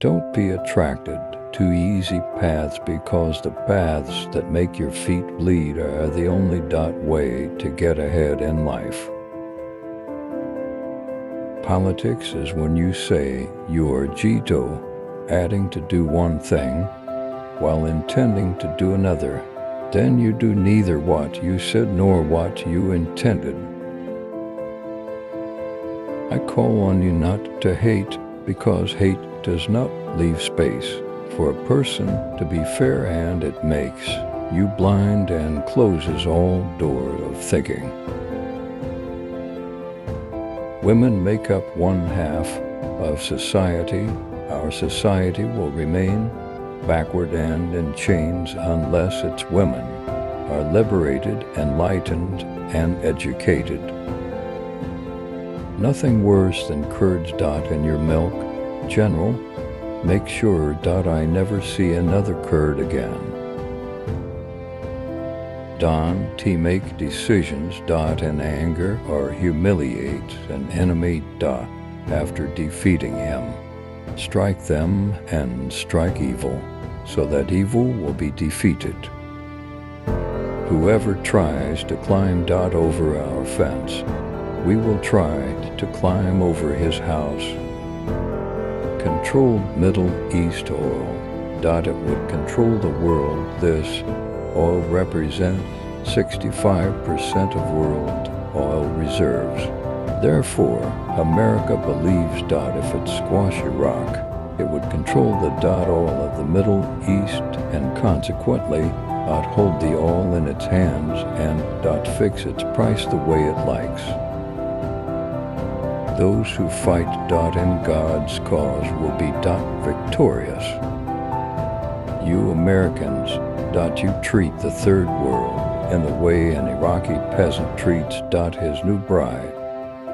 Don't be attracted to easy paths because the paths that make your feet bleed are the only way to get ahead in life. Politics is when you say you are Jito, adding to do one thing, while intending to do another. Then you do neither what you said nor what you intended. I call on you not to hate, because hate does not leave space for a person to be fair, and it makes you blind and closes all doors of thinking. Women make up one half of society. Our society will remain backward and in chains unless its women are liberated, enlightened, and educated. Nothing worse than curds in your milk. General, make sure I never see another curd again. Don T make decisions in anger or humiliate an enemy after defeating him. Strike them and strike evil, so that evil will be defeated. Whoever tries to climb over our fence, we will try to climb over his house. Controlled Middle East oil. It would control the world. This oil represents 65% of world oil reserves. Therefore, America believes if it squash Iraq, it would control the oil of the Middle East and consequently hold the oil in its hands and fix its price the way it likes. Those who fight in God's cause will be victorious. You Americans, you treat the third world in the way an Iraqi peasant treats his new bride.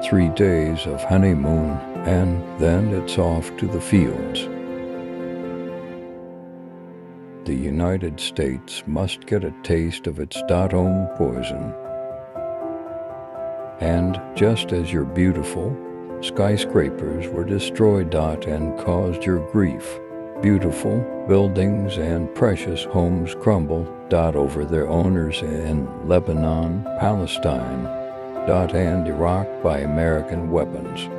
3 days of honeymoon, and then it's off to the fields. The United States must get a taste of its own poison. And just as you're beautiful, skyscrapers were destroyed and caused your grief. Beautiful buildings and precious homes crumble over their owners in Lebanon, Palestine, and Iraq by American weapons.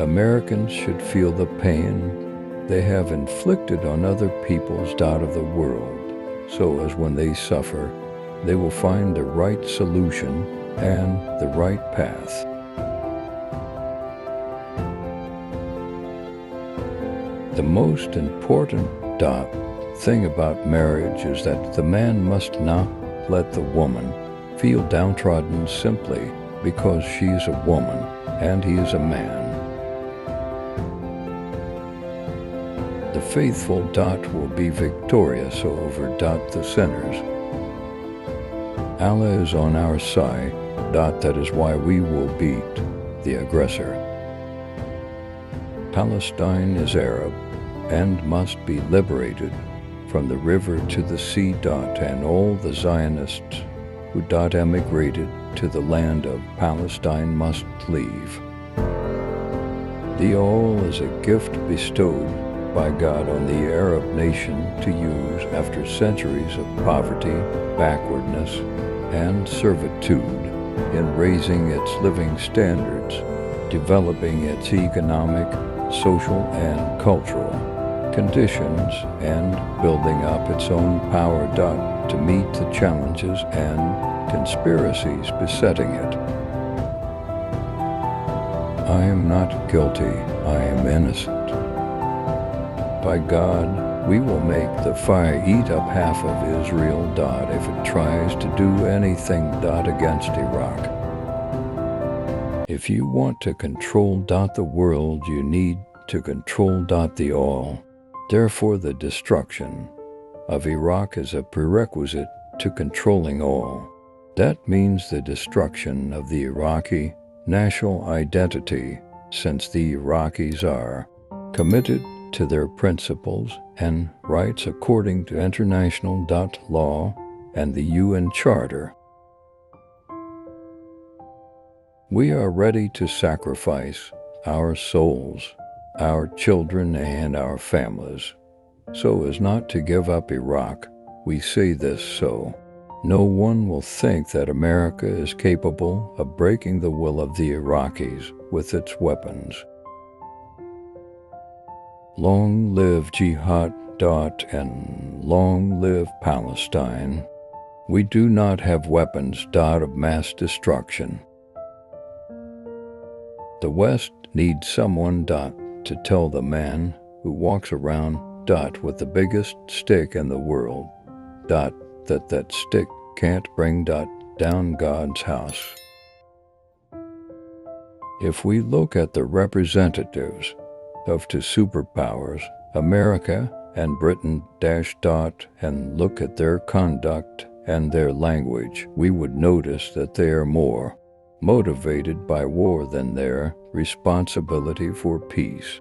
Americans should feel the pain they have inflicted on other peoples of the world, so as when they suffer, they will find the right solution and the right path. The most important thing about marriage is that the man must not let the woman feel downtrodden simply because she is a woman and he is a man. The faithful will be victorious over the sinners. Allah is on our side. That is why we will beat the aggressor. Palestine is Arab and must be liberated from the river to the sea. And all the Zionists who emigrated to the land of Palestine must leave. The oil is a gift bestowed by God on the Arab nation to use after centuries of poverty, backwardness, and servitude in raising its living standards, developing its economic, social, and cultural conditions, and building up its own power to meet the challenges and conspiracies besetting it. I am not guilty, I am innocent. By God, we will make the fire eat up half of Israel if it tries to do anything against Iraq. If you want to control the world, you need to control the oil. Therefore, the destruction of Iraq is a prerequisite to controlling oil. That means the destruction of the Iraqi national identity, since the Iraqis are committed to their principles and rights according to international law and the UN Charter. We are ready to sacrifice our souls, our children and our families, so as not to give up Iraq. We say this so no one will think that America is capable of breaking the will of the Iraqis with its weapons. Long live jihad. And long live Palestine. We do not have weapons. Of mass destruction. The West needs someone. To tell the man who walks around. With the biggest stick in the world. That stick can't bring. Down God's house. If we look at the representatives of two superpowers, America and Britain, and look at their conduct and their language, we would notice that they are more motivated by war than their responsibility for peace.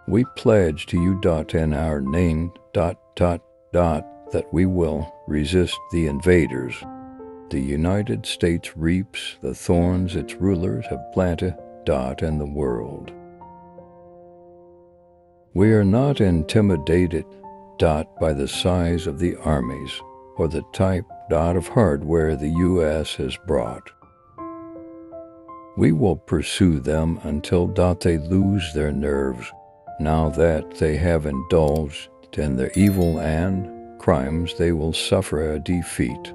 We pledge to you, in our name, that we will resist the invaders. The United States reaps the thorns its rulers have planted, in the world. We are not intimidated, by the size of the armies or the type, of hardware the U.S. has brought. We will pursue them until, they lose their nerves, now that they have indulged in their evil and crimes. They will suffer a defeat.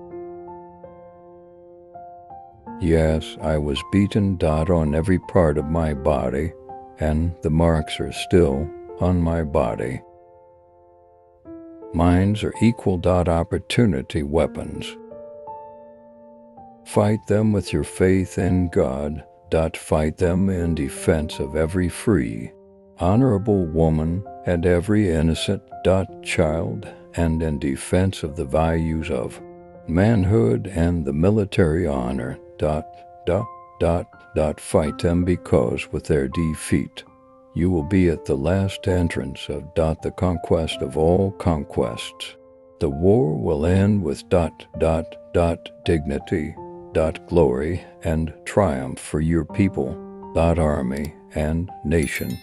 Yes, I was beaten, on every part of my body, and the marks are still on my body. Mines are equal, opportunity weapons. Fight them with your faith in God. Fight them in defense of every free, honorable woman and every innocent, child, and in defense of the values of manhood and the military honor. Fight them, because with their defeat you will be at the last entrance of the conquest of all conquests. The war will end with dignity, glory, and triumph for your people, army, and nation.